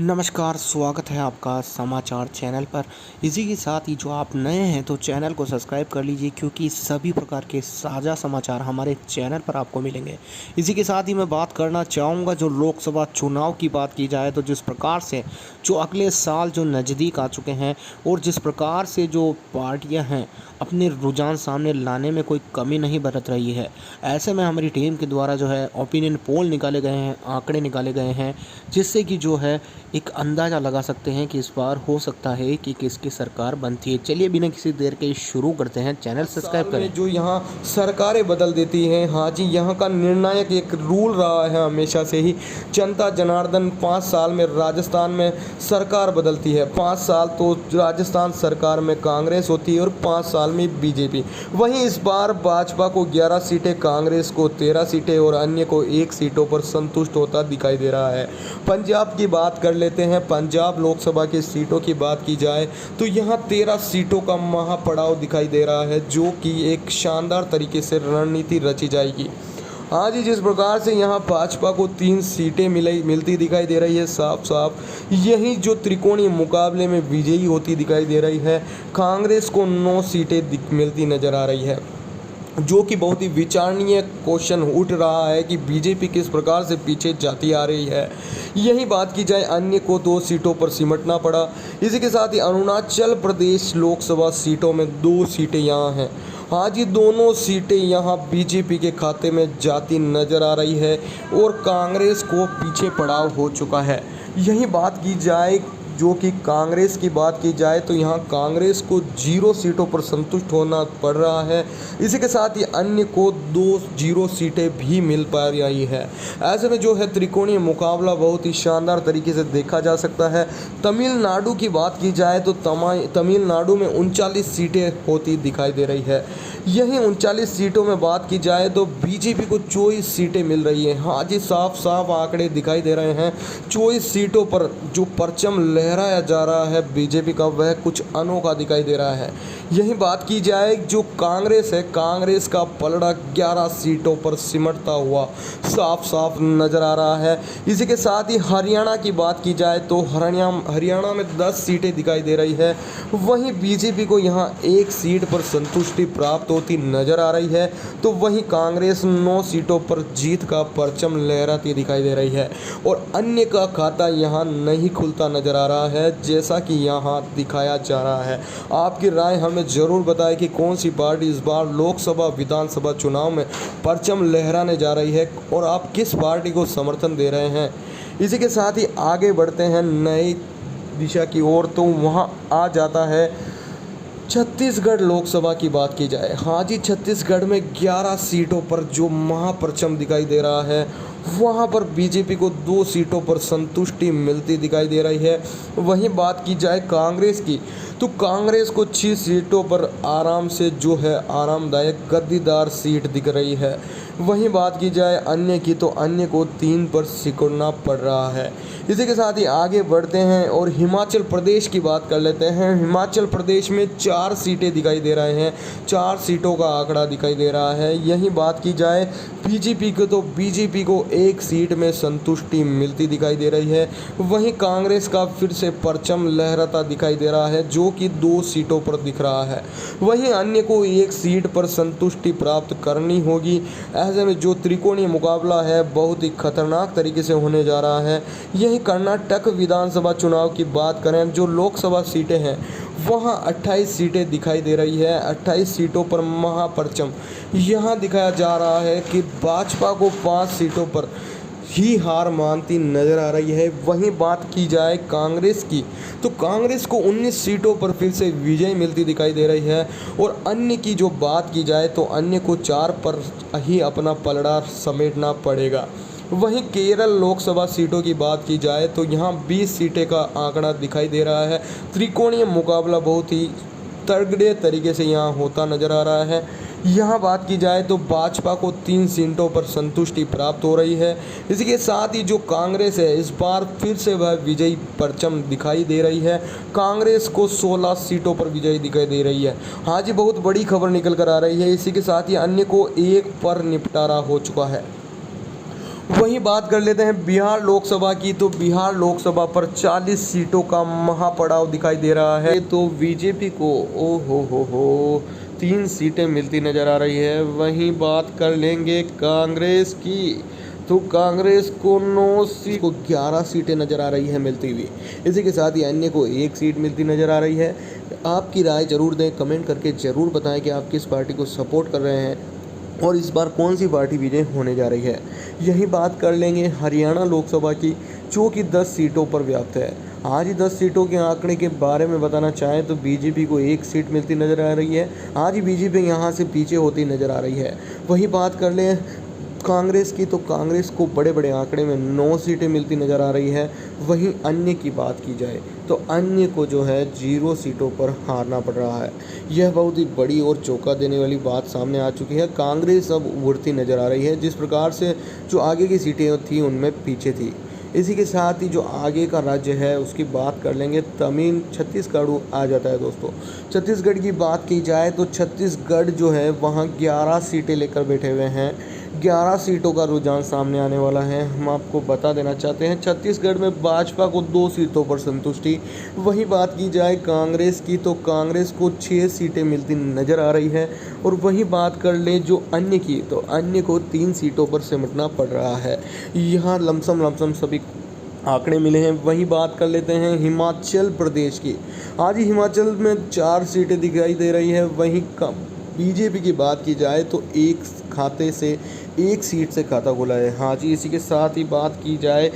नमस्कार, स्वागत है आपका समाचार चैनल पर। इसी के साथ ही जो आप नए हैं तो चैनल को सब्सक्राइब कर लीजिए, क्योंकि सभी प्रकार के ताज़ा समाचार हमारे चैनल पर आपको मिलेंगे। इसी के साथ ही मैं बात करना चाहूँगा, जो लोकसभा चुनाव की बात की जाए तो जिस प्रकार से जो अगले साल जो नज़दीक आ चुके हैं और जिस प्रकार से जो पार्टियाँ हैं अपने रुझान सामने लाने में कोई कमी नहीं बरत रही है। ऐसे में हमारी टीम के द्वारा जो है ओपिनियन पोल निकाले गए हैं, आंकड़े निकाले गए हैं, जिससे कि जो है एक अंदाज़ा लगा सकते हैं कि इस बार हो सकता है कि किसकी सरकार बनती है। चलिए बिना किसी देर के शुरू करते हैं। चैनल सब्सक्राइब करें। जो यहाँ सरकारें बदल देती हैं, हाँ जी, यहाँ का निर्णायक एक रूल रहा है हमेशा से ही। जनता जनार्दन 5 साल में राजस्थान में सरकार बदलती है। 5 साल तो राजस्थान सरकार में कांग्रेस होती है और 5 साल में बीजेपी। वहीं इस बार भाजपा को 11 सीटें, कांग्रेस को 13 सीटें और अन्य को 1 सीटों पर संतुष्ट होता दिखाई दे रहा है। पंजाब की बात कर लेते हैं। पंजाब लोकसभा की सीटों की बात की जाए तो यहाँ 13 सीटों का महापड़ाव दिखाई दे रहा है, जो कि एक शानदार तरीके से रणनीति रची जाएगी। हाँ जी, जिस प्रकार से यहाँ भाजपा को 3 सीटें मिलती दिखाई दे रही है, साफ साफ यही जो त्रिकोणीय मुकाबले में विजयी होती दिखाई दे रही है। कांग्रेस को 9 सीटें मिलती नजर आ रही है, जो कि बहुत ही विचारणीय क्वेश्चन उठ रहा है कि बीजेपी किस प्रकार से पीछे जाती आ रही है। यही बात की जाए, अन्य को 2 सीटों पर सिमटना पड़ा। इसी के साथ ही अरुणाचल प्रदेश लोकसभा सीटों में 2 सीटें यहाँ हैं। हाँ जी, दोनों सीटें यहाँ बीजेपी के खाते में जाती नजर आ रही है और कांग्रेस को पीछे पड़ाव हो चुका है। यही बात की जाए, जो कि कांग्रेस की बात की जाए तो यहाँ कांग्रेस को 0 सीटों पर संतुष्ट होना पड़ रहा है। इसी के साथ ही अन्य को 2 सीटें भी मिल पा रही है। ऐसे में जो है त्रिकोणीय मुकाबला बहुत ही शानदार तरीके से देखा जा सकता है। तमिलनाडु की बात की जाए तो तमिलनाडु में 39 सीटें होती दिखाई दे रही है। यही 39 सीटों में बात की जाए तो बीजेपी को 24 सीटें मिल रही हैं। हाँ जी, साफ साफ आंकड़े दिखाई दे रहे हैं। 24 सीटों पर जो परचम लहराया जा रहा है बीजेपी का, वह कुछ अनोखा दिखाई दे रहा है। यही बात की जाए, जो कांग्रेस है, कांग्रेस का पलड़ा 11 सीटों पर सिमटता हुआ साफ साफ नजर आ रहा है। इसी के साथ ही हरियाणा की बात की जाए तो हरियाणा में 10 सीटें दिखाई दे रही है। वहीं बीजेपी को यहाँ 1 सीट पर संतुष्टि प्राप्त होती नजर आ रही है, तो वहीं कांग्रेस 9 सीटों पर जीत का परचम लहराती दिखाई दे रही है और अन्य का खाता यहाँ नहीं खुलता नजर आ रहा है, जैसा कि यहाँ दिखाया जा रहा है। आपकी राय हमें जरूर बताएं कि कौन सी पार्टी इस बार लोकसभा विधानसभा चुनाव में परचम लहराने जा रही है और आप किस पार्टी को समर्थन दे रहे हैं। इसी के साथ ही आगे बढ़ते हैं नई दिशा की ओर, तो वहाँ आ जाता है छत्तीसगढ़ लोकसभा की बात की जाए। हाँ जी, छत्तीसगढ़ में 11 सीटों पर जो महापरचम दिखाई दे रहा है, वहाँ पर बीजेपी को 2 सीटों पर संतुष्टि मिलती दिखाई दे रही है। वहीं बात की जाए कांग्रेस की, तो कांग्रेस को 6 सीटों पर आराम से जो है आरामदायक गद्दीदार सीट दिख रही है। वहीं बात की जाए अन्य की, तो अन्य को 3 पर सिकुड़ना पड़ रहा है। इसी के साथ ही आगे बढ़ते हैं और हिमाचल प्रदेश की बात कर लेते हैं। हिमाचल प्रदेश में 4 सीटें दिखाई दे रहे हैं, 4 सीटों का आंकड़ा दिखाई दे रहा है। यही बात की जाए बीजेपी को, तो बीजेपी को 1 सीट में संतुष्टि मिलती दिखाई दे रही है। वहीं कांग्रेस का फिर से परचम लहराता दिखाई दे रहा है, जो कि 2 सीटों पर दिख रहा है। वहीं अन्य को 1 सीट पर संतुष्टि प्राप्त करनी होगी। ऐसे में जो त्रिकोणीय मुकाबला है बहुत ही खतरनाक तरीके से होने जा रहा है। यही कर्नाटक विधानसभा चुनाव की बात करें, जो लोकसभा सीटें हैं वहाँ 28 सीटें दिखाई दे रही है। 28 सीटों पर महापरचम यहाँ दिखाया जा रहा है कि भाजपा को 5 सीटों पर ही हार मानती नजर आ रही है। वहीं बात की जाए कांग्रेस की, तो कांग्रेस को 19 सीटों पर फिर से विजय मिलती दिखाई दे रही है और अन्य की जो बात की जाए तो अन्य को 4 पर ही अपना पलड़ा समेटना पड़ेगा। वहीं केरल लोकसभा सीटों की बात की जाए तो यहाँ 20 सीटें का आंकड़ा दिखाई दे रहा है। त्रिकोणीय मुकाबला बहुत ही तगड़े तरीके से यहाँ होता नजर आ रहा है। यहाँ बात की जाए तो भाजपा को 3 सीटों पर संतुष्टि प्राप्त हो रही है। इसी के साथ ही जो कांग्रेस है, इस बार फिर से वह विजयी परचम दिखाई दे रही है। कांग्रेस को 16 सीटों पर विजयी दिखाई दे रही है। हाँ जी, बहुत बड़ी खबर निकल कर आ रही है। इसी के साथ ही अन्य को 1 पर निपटारा हो चुका है। वहीं बात कर लेते हैं बिहार लोकसभा की। तो बिहार लोकसभा पर 40 सीटों का महापड़ाव दिखाई दे रहा है। तो बीजेपी को ओ हो 3 सीटें मिलती नज़र आ रही है। वहीं बात कर लेंगे कांग्रेस की। तो कांग्रेस को 9 सीट को 11 सीटें नज़र आ रही है मिलती हुई। इसी के साथ ही अन्य को 1 सीट मिलती नज़र आ रही है। आपकी राय ज़रूर दें, कमेंट करके ज़रूर बताएं कि आप किस पार्टी को सपोर्ट कर रहे हैं और इस बार कौन सी पार्टी विजय होने जा रही है। यही बात कर लेंगे हरियाणा लोकसभा की, जो कि 10 सीटों पर व्याप्त है। आज ही 10 सीटों के आंकड़े के बारे में बताना चाहें तो बीजेपी को 1 सीट मिलती नज़र आ रही है। आज ही बीजेपी यहाँ से पीछे होती नज़र आ रही है। वही बात कर लें कांग्रेस की। तो कांग्रेस को बड़े बड़े आंकड़े में 9 सीटें मिलती नज़र आ रही है। वहीं अन्य की बात की जाए तो अन्य को जो है 0 सीटों पर हारना पड़ रहा है। यह बहुत ही बड़ी और चौंका देने वाली बात सामने आ चुकी है। कांग्रेस अब उभरती नज़र आ रही है, जिस प्रकार से जो आगे की सीटें थी उनमें पीछे थी। इसी के साथ ही जो आगे का राज्य है उसकी बात कर लेंगे। छत्तीसगढ़ आ जाता है दोस्तों। छत्तीसगढ़ की बात की जाए तो छत्तीसगढ़ जो है वहाँ 11 सीटें लेकर बैठे हुए हैं। 11 सीटों का रुझान सामने आने वाला है। हम आपको बता देना चाहते हैं छत्तीसगढ़ में भाजपा को 2 सीटों पर संतुष्टि। वही बात की जाए कांग्रेस की तो कांग्रेस को 6 सीटें मिलती नज़र आ रही है। और वही बात कर लें जो अन्य की तो अन्य को 3 सीटों पर सिमटना पड़ रहा है। यहाँ लमसम सभी आंकड़े मिले हैं। वही बात कर लेते हैं हिमाचल प्रदेश की। आज ही हिमाचल में 4 सीटें दिखाई दे रही है। वहीं बीजेपी की बात की जाए तो एक खाते से 1 सीट से खाता खुला है। हाँ जी, इसी के साथ ही बात की जाए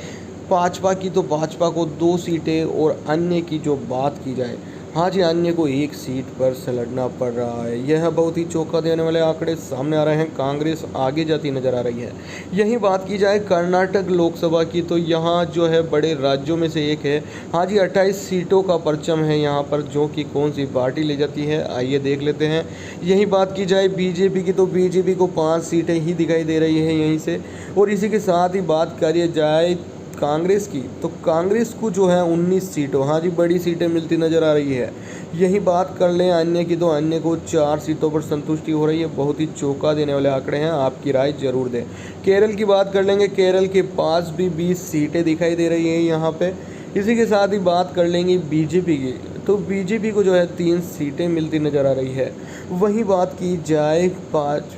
भाजपा की तो भाजपा को 2 सीटें और अन्य की जो बात की जाए हाँ जी अन्य को 1 सीट पर से लड़ना पड़ रहा है। यह बहुत ही चौंका देने वाले आंकड़े सामने आ रहे हैं। कांग्रेस आगे जाती नजर आ रही है। यही बात की जाए कर्नाटक लोकसभा की तो यहाँ जो है बड़े राज्यों में से एक है। हाँ जी 28 सीटों का परचम है यहाँ पर, जो कि कौन सी पार्टी ले जाती है आइए देख लेते हैं। यही बात की जाए बीजेपी की तो बीजेपी को 5 सीटें ही दिखाई दे रही है यहीं से। और इसी के साथ ही बात करिए जाए कांग्रेस की तो कांग्रेस को जो है 19 सीटों हाँ जी बड़ी सीटें मिलती नज़र आ रही है। यही बात कर लें अन्य की तो अन्य को 4 सीटों पर संतुष्टि हो रही है। बहुत ही चौंका देने वाले आंकड़े हैं, आपकी राय जरूर दें। केरल की बात कर लेंगे, केरल के पास भी 20 सीटें दिखाई दे रही हैं यहाँ पे। इसी के साथ ही बात कर लेंगे बीजेपी की तो बीजेपी को जो है 3 सीटें मिलती नज़र आ रही है। वहीं बात की जाए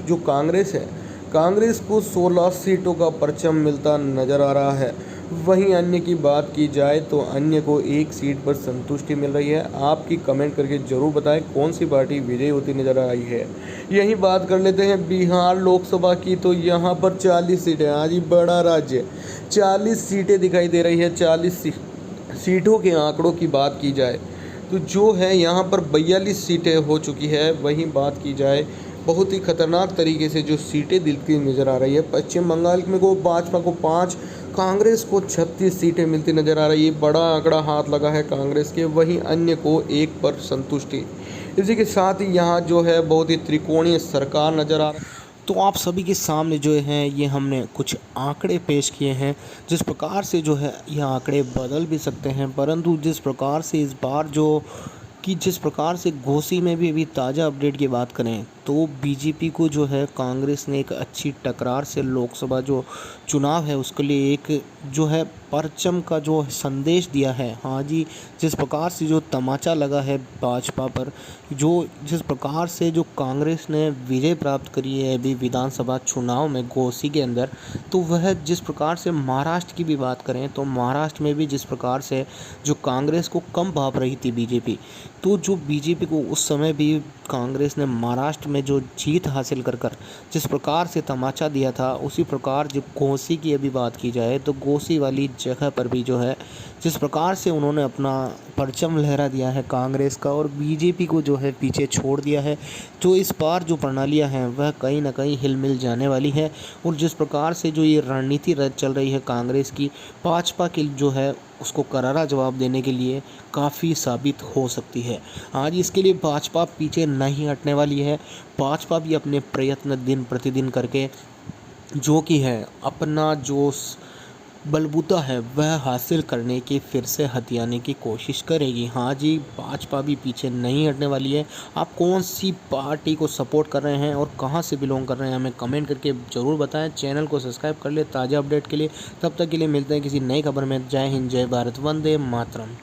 जो कांग्रेस है, कांग्रेस को 16 सीटों का परचम मिलता नज़र आ रहा है। वहीं अन्य की बात की जाए तो अन्य को 1 सीट पर संतुष्टि मिल रही है। आपकी कमेंट करके ज़रूर बताएं कौन सी पार्टी विजयी होती नज़र आ रही है। यही बात कर लेते हैं बिहार लोकसभा की तो यहाँ पर 40 सीटें आज ही बड़ा राज्य 40 सीटें दिखाई दे रही है। 40 सीटों के आंकड़ों की बात की जाए तो जो है यहाँ पर 42 सीटें हो चुकी है। वहीं बात की जाए बहुत ही खतरनाक तरीके से जो सीटें दिखती नज़र आ रही है। पश्चिम बंगाल में को भाजपा को 5, कांग्रेस को 36 सीटें मिलती नज़र आ रही है। बड़ा आंकड़ा हाथ लगा है कांग्रेस के। वहीं अन्य को 1 पर संतुष्टि। इसी के साथ ही यहाँ जो है बहुत ही त्रिकोणीय सरकार नज़र आ रही है। तो आप सभी के सामने जो है ये हमने कुछ आंकड़े पेश किए हैं। जिस प्रकार से जो है ये आंकड़े बदल भी सकते हैं, परंतु जिस प्रकार से इस बार जिस प्रकार से घोसी में भी अभी ताज़ा अपडेट की बात करें तो बीजेपी को जो है कांग्रेस ने एक अच्छी टकरार से लोकसभा जो चुनाव है उसके लिए एक जो है परचम का जो संदेश दिया है। हाँ जी, जिस प्रकार से जो तमाचा लगा है भाजपा पर, जिस प्रकार से जो कांग्रेस ने विजय प्राप्त करी है अभी विधानसभा चुनाव में घोसी के अंदर, तो वह जिस प्रकार से महाराष्ट्र की भी बात करें तो महाराष्ट्र में भी जिस प्रकार से जो कांग्रेस को कम भाप रही थी बीजेपी, तो जो बीजेपी को उस समय भी कांग्रेस ने महाराष्ट्र में जो जीत हासिल कर जिस प्रकार से तमाचा दिया था, उसी प्रकार जब घोसी की अभी बात की जाए तो घोसी वाली जगह पर भी जो है जिस प्रकार से उन्होंने अपना परचम लहरा दिया है कांग्रेस का और बीजेपी को जो है पीछे छोड़ दिया है। जो इस बार जो प्रणालियां हैं वह कहीं ना कहीं हिल मिल जाने वाली है। और जिस प्रकार से जो ये रणनीति चल रही है कांग्रेस की, भाजपा की जो है उसको करारा जवाब देने के लिए काफ़ी साबित हो सकती है। आज इसके लिए भाजपा पीछे नहीं हटने वाली है। भाजपा भी अपने प्रयत्न दिन प्रतिदिन करके जो कि है अपना जो बलबूता है वह हासिल करने की फिर से हथियाने की कोशिश करेगी। हाँ जी, भाजपा भी पीछे नहीं हटने वाली है। आप कौन सी पार्टी को सपोर्ट कर रहे हैं और कहाँ से बिलोंग कर रहे हैं हमें कमेंट करके ज़रूर बताएं। चैनल को सब्सक्राइब कर ले ताज़ा अपडेट के लिए। तब तक के लिए मिलते हैं किसी नई खबर में। जय हिंद, जय भारत, वंदे मातरम।